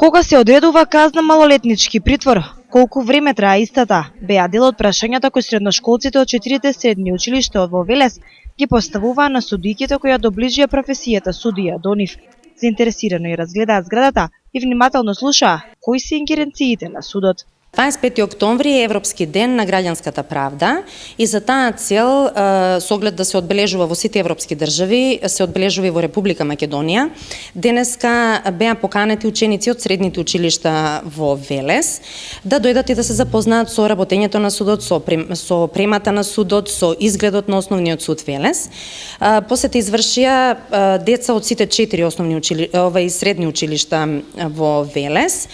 Кога се одредува казна малолетнички притвор? Колку време трае истата? Беа дел од прашањата кои средношколците од 4 средни училишта во Велес ги поставуваа на судијките кои ја доближија професијата судија до нив. Заинтересирано ја разгледаат зградата и внимателно слушаа кои се ингеренциите на судот. 25 октомври е Европски ден на граѓанската правда и за таа цел, со оглед да се одбележува во сите европски држави, се одбележува и во Република Македонија. Денеска беа поканети ученици од средните училишта во Велес да дојдат и да се запознаат со работењето на судот, со премата на судот, со изгледот на Основниот суд Велес. Посета извршија деца од сите 4 основни и средни училишта во Велес.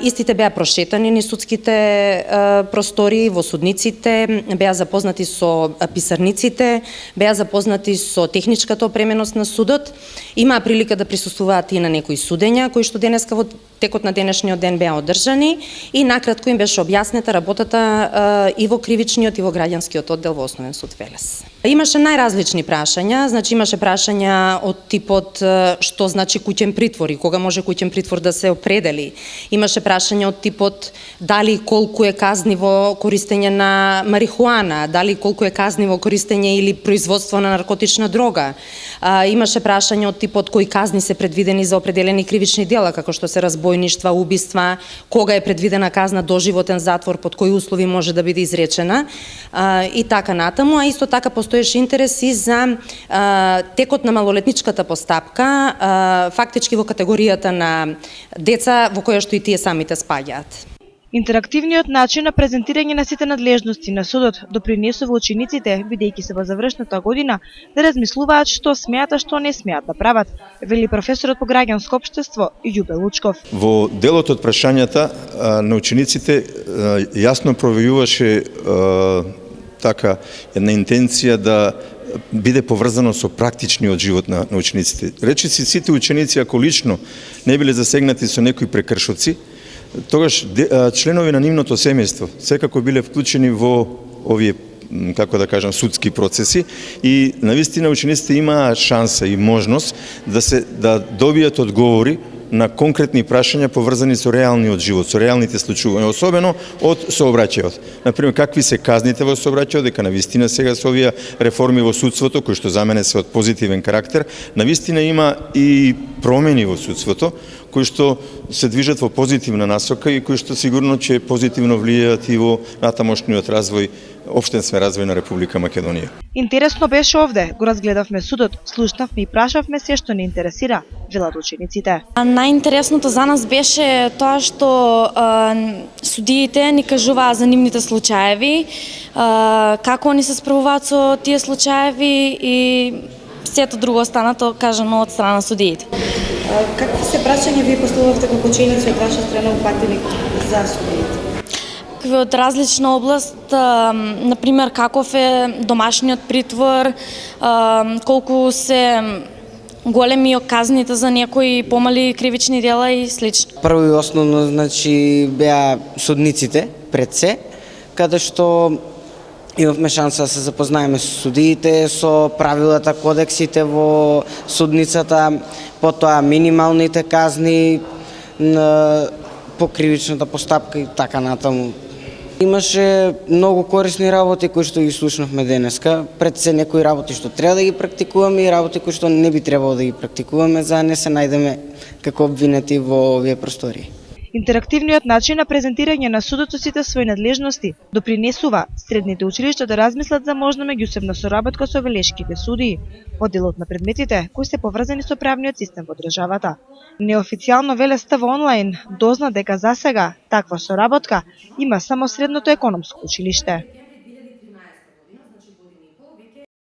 Истите беа прошетани низ судските простори, во судниците, беа запознати со писарниците, беа запознати со техничката опременост на судот, имаа прилика да присуствуваат и на некои судења кои што денеска во текот на денешниот ден беа одржани и накратко им беше објаснета работата и во кривичниот и во граѓанскиот оддел во Основен суд Велес. Имаше најразлични прашања, имаше прашања од типот што значи куќен притвор и кога може куќен притвор да се определи. Имаше прашања од типот дали колку е казниво користење на марихуана, дали колку е казниво користење или производство на наркотична дрога. Имаше прашања од типот кои казни се предвидени за определени кривични дела, како што се разбойништва, убиства, кога е предвидена казна доживотен затвор, под кои услови може да биде изречена и така натаму, а исто така постоеше интерес и за текот на малолетничката постапка, фактички во категоријата на деца во која што и тие самите спаѓаат. Интерактивниот начин на презентирање на сите надлежности на судот допринесува учениците, бидејќи се во завршната година, да размислуваат што смеат, а што не смеат да прават, вели професорот по граѓанско општество Љубе Лучков. Во делот од прашањата на учениците јасно проявуваше така една интенција да биде поврзано со практичниот живот на учениците. Речиси сите ученици ако лично не биле засегнати со некои прекршоци, тогаш членови на нивното семејство секако биле вклучени во овие, како да кажам, судски процеси и навистина учениците имаа шанса и можност да добијат одговори на конкретни прашања поврзани со реалниот живот, со реалните случувања, особено од сообраќајот. Например, какви се казните во сообраќајот, дека навистина сега со овие реформи во судството, кои што за мене се од позитивен карактер, навистина има и промени во судството, кои што се движат во позитивна насока и кои што сигурно ќе позитивно влијаат и во натамошниот развој, општински развој на Република Македонија. Интересно беше овде, го разгледавме судот, слушнавме и прашавме се што не интересира, велат учениците. Најинтересното за нас беше тоа што судиите ни кажуваа за нивните случаеви, како они се справуваат со тие случаеви и сето друго останато кажано од страна на судиите. Какви се прашања вие поставувавте како ученици од ваша страна упатени за судиите? Од различна област, например, каков е домашниот притвор, колку се големи казните за некои помали кривични дела и слично. Прво и основно, значи, беа судниците пред се, каде што имавме шанса да се запознаеме со судиите, со правилата, кодексите во судницата, потоа минималните казни по кривичната постапка и така натаму. Имаше многу корисни работи кои што ги слушнавме денеска, пред се некои работи што треба да ги практикуваме и работи кои што не би требало да ги практикуваме за да не се најдеме како обвинети во овие простори. Интерактивниот начин на презентирање на судот со сите своји надлежности допринесува средните училишта да размислат за можна меѓусебна соработка со велешките судии во делот на предметите кои се поврзани со правниот систем во државата. Неофицијално Велес ТВ онлайн дозна дека засега таква соработка има само Средното економско училиште.